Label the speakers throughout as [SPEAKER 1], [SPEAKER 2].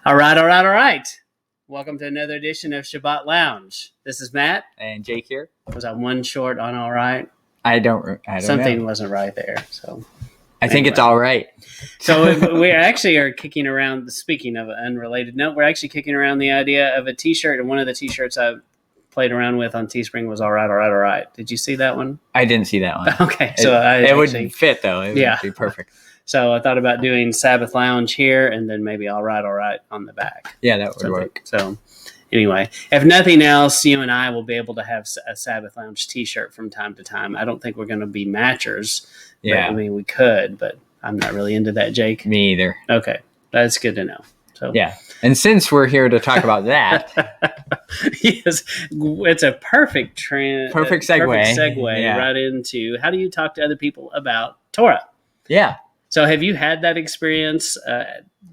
[SPEAKER 1] All right. Welcome to another edition of Shabbat Lounge. This is Matt.
[SPEAKER 2] And Jake here.
[SPEAKER 1] Was I one short on all right?
[SPEAKER 2] I don't
[SPEAKER 1] Something
[SPEAKER 2] know.
[SPEAKER 1] wasn't right there. So
[SPEAKER 2] I think it's all right.
[SPEAKER 1] So we actually are kicking around, speaking of an unrelated note, we're actually kicking around the idea of a t-shirt. And one of the t-shirts I played around with on Teespring was all right. Did you see that one?
[SPEAKER 2] I didn't see that one.
[SPEAKER 1] Okay.
[SPEAKER 2] So it would fit, though. It would be perfect.
[SPEAKER 1] So I thought about doing Sabbath Lounge here and then maybe all right on the back.
[SPEAKER 2] Yeah, that would work.
[SPEAKER 1] So anyway, if nothing else, you and I will be able to have a Sabbath Lounge t-shirt from time to time. I don't think we're going to be matchers.
[SPEAKER 2] Yeah.
[SPEAKER 1] I mean, we could, but I'm not really into that, Jake.
[SPEAKER 2] Me either.
[SPEAKER 1] Okay. That's good to know. So
[SPEAKER 2] yeah. And since we're here to talk about that.
[SPEAKER 1] Yes, it's a perfect
[SPEAKER 2] segue.
[SPEAKER 1] Perfect segue right into how do you talk to other people about Torah?
[SPEAKER 2] Yeah.
[SPEAKER 1] So have you had that experience?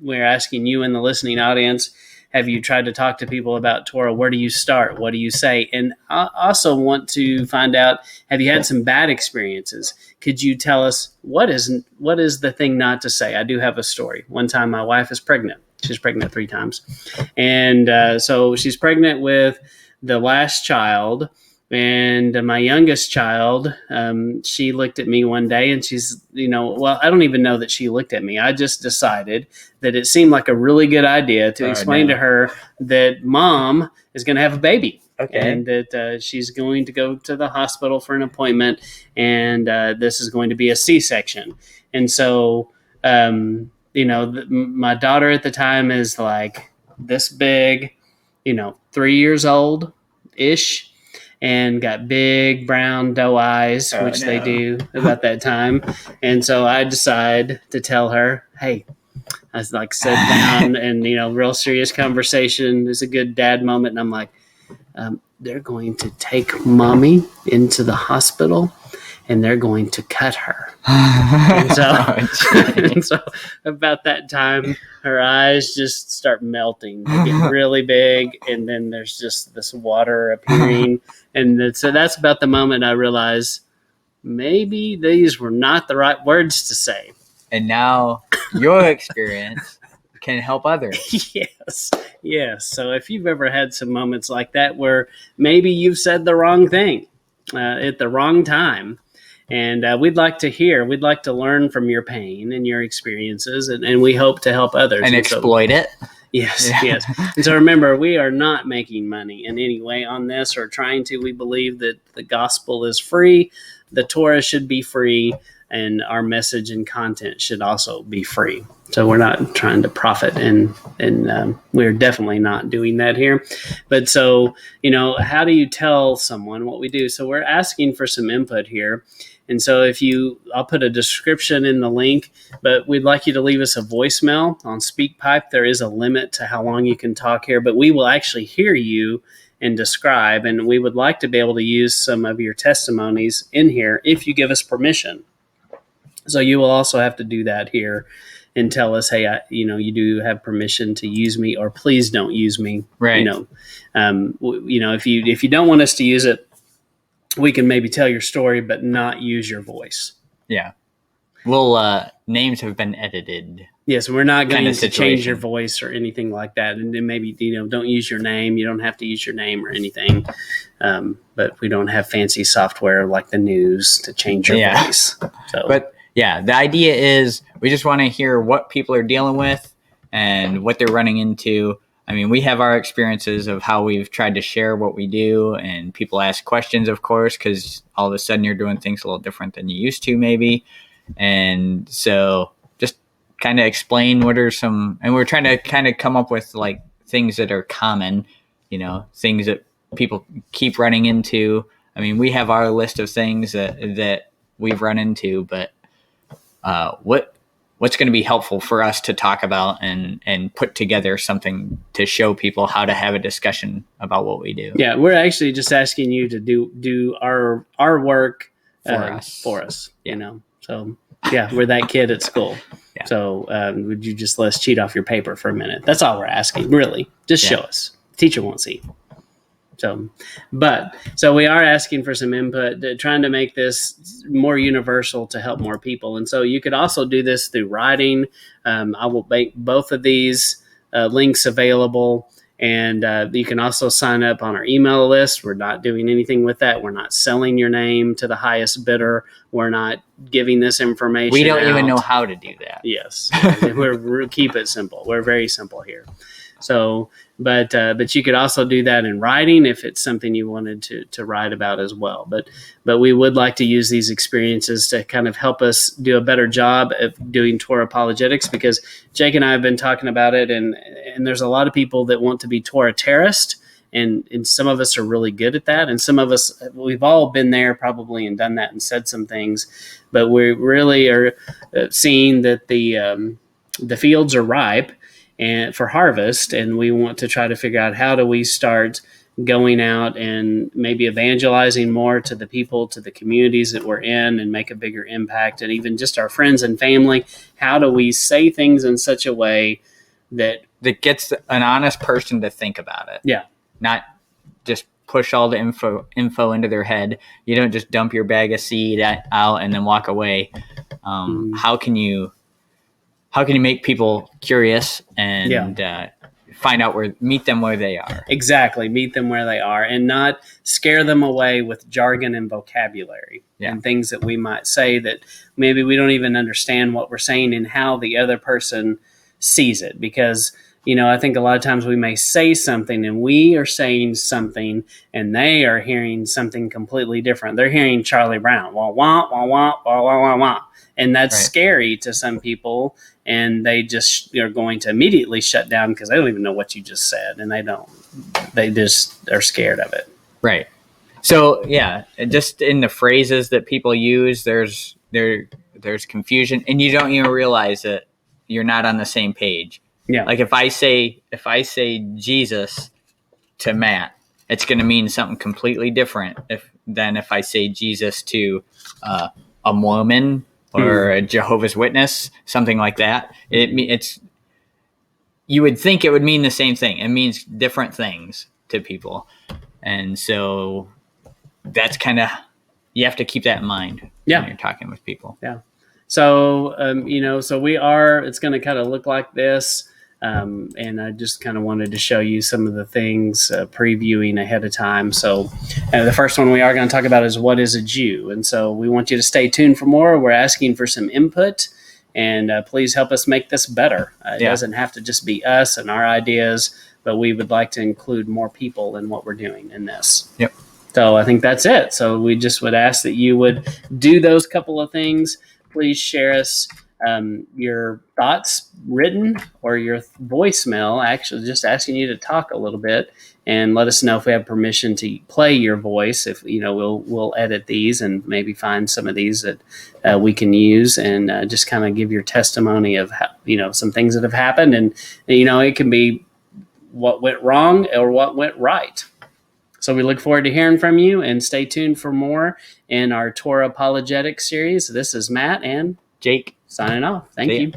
[SPEAKER 1] We're asking you in the listening audience, have you tried to talk to people about Torah? Where do you start? What do you say? And I also want to find out, have you had some bad experiences? Could you tell us what is the thing not to say? I do have a story. One time my wife is pregnant. She's pregnant 3 times. And so she's pregnant with the last child. And my youngest child, she looked at me one day and she's, I don't even know that she looked at me. I just decided that it seemed like a really good idea to explain to her that mom is going to have a baby. Okay. And that she's going to go to the hospital for an appointment and this is going to be a C-section. And so, my daughter at the time is like this big, 3 years old-ish. And got big brown doe eyes, they do about that time. And so I decide to tell her, hey, I was like sit down and, real serious conversation. It's a good dad moment. And I'm like, they're going to take mommy into the hospital and they're going to cut her. and so about that time, her eyes just start melting. They get really big, and then there's just this water appearing. And so that's about the moment I realized maybe these were not the right words to say.
[SPEAKER 2] And now your experience can help others.
[SPEAKER 1] Yes. So if you've ever had some moments like that where maybe you've said the wrong thing at the wrong time, and we'd like to learn from your pain and your experiences, and we hope to help others.
[SPEAKER 2] And exploit it.
[SPEAKER 1] Yes. And so remember, we are not making money in any way on this or trying to. We believe that the gospel is free, the Torah should be free, and our message and content should also be free. So we're not trying to profit, and we're definitely not doing that here. But so, how do you tell someone what we do? So we're asking for some input here. And so I'll put a description in the link, but we'd like you to leave us a voicemail on SpeakPipe. There is a limit to how long you can talk here, but we will actually hear you and describe, and we would like to be able to use some of your testimonies in here if you give us permission. So you will also have to do that here and tell us, hey, you do have permission to use me, or please don't use me.
[SPEAKER 2] Right.
[SPEAKER 1] If you don't want us to use it, we can maybe tell your story, but not use your voice.
[SPEAKER 2] Yeah. Well, names have been edited.
[SPEAKER 1] Yes, we're not going to change your voice or anything like that. And then maybe, don't use your name. You don't have to use your name or anything. But we don't have fancy software like the news to change your voice. So.
[SPEAKER 2] But yeah, the idea is we just want to hear what people are dealing with and what they're running into. I mean, we have our experiences of how we've tried to share what we do, and people ask questions, of course, because all of a sudden you're doing things a little different than you used to, maybe. And so just kind of explain what are some, and we're trying to kind of come up with like things that are common, things that people keep running into. I mean, we have our list of things that we've run into, but what's going to be helpful for us to talk about and put together something to show people how to have a discussion about what we do.
[SPEAKER 1] Yeah, we're actually just asking you to do our work for us.
[SPEAKER 2] Yeah.
[SPEAKER 1] So yeah, we're that kid at school. Yeah. So would you just let us cheat off your paper for a minute? That's all we're asking, really. Just show us. The teacher won't see. So we are asking for some input, trying to make this more universal to help more people. And so you could also do this through writing. I will make both of these links available. And you can also sign up on our email list. We're not doing anything with that. We're not selling your name to the highest bidder. We're not giving this information.
[SPEAKER 2] We don't even
[SPEAKER 1] out.
[SPEAKER 2] know how to do that.
[SPEAKER 1] Yes, we're keep it simple. We're very simple here. So, but you could also do that in writing if it's something you wanted to write about as well. But we would like to use these experiences to kind of help us do a better job of doing Torah apologetics, because Jake and I have been talking about it, and there's a lot of people that want to be Torah terrorist, and some of us are really good at that, and some of us, we've all been there probably and done that and said some things, but we really are seeing that the fields are ripe and for harvest, and we want to try to figure out how do we start going out and maybe evangelizing more to the people, to the communities that we're in, and make a bigger impact, and even just our friends and family. How do we say things in such a way that
[SPEAKER 2] gets an honest person to think about it?
[SPEAKER 1] Yeah.
[SPEAKER 2] Not just push all the info into their head. You don't just dump your bag of seed out and then walk away. How can you make people curious and find out meet them where they are? Exactly.
[SPEAKER 1] Meet them where they are and not scare them away with jargon and vocabulary and things that we might say that maybe we don't even understand what we're saying and how the other person sees it. Because, I think a lot of times we may say something and we are saying something and they are hearing something completely different. They're hearing Charlie Brown, wah, wah, wah, wah, wah, wah, wah, wah. And that's scary to some people, and they just are going to immediately shut down because they don't even know what you just said, and they just are scared of it.
[SPEAKER 2] Right. So just in the phrases that people use, there's confusion, and you don't even realize that you're not on the same page.
[SPEAKER 1] Yeah.
[SPEAKER 2] Like if I say Jesus to Matt, it's going to mean something completely different than if I say Jesus to a Mormon or a Jehovah's Witness, something like that. You would think it would mean the same thing. It means different things to people. And so that's kind of, you have to keep that in mind when you're talking with people.
[SPEAKER 1] Yeah. So, it's going to kind of look like this. And I just kind of wanted to show you some of the things previewing ahead of time. So the first one we are going to talk about is what is a Jew? And so we want you to stay tuned for more. We're asking for some input, and please help us make this better. It doesn't have to just be us and our ideas, but we would like to include more people in what we're doing in this.
[SPEAKER 2] Yep.
[SPEAKER 1] So I think that's it. So we just would ask that you would do those couple of things. Please share us your thoughts written or your voicemail, actually just asking you to talk a little bit, and let us know if we have permission to play your voice. If we'll edit these and maybe find some of these that we can use, and just kind of give your testimony of how, some things that have happened, and it can be what went wrong or what went right. So we look forward to hearing from you, and stay tuned for more in our Torah Apologetics series. This is Matt and
[SPEAKER 2] Jake
[SPEAKER 1] signing off. Thank you.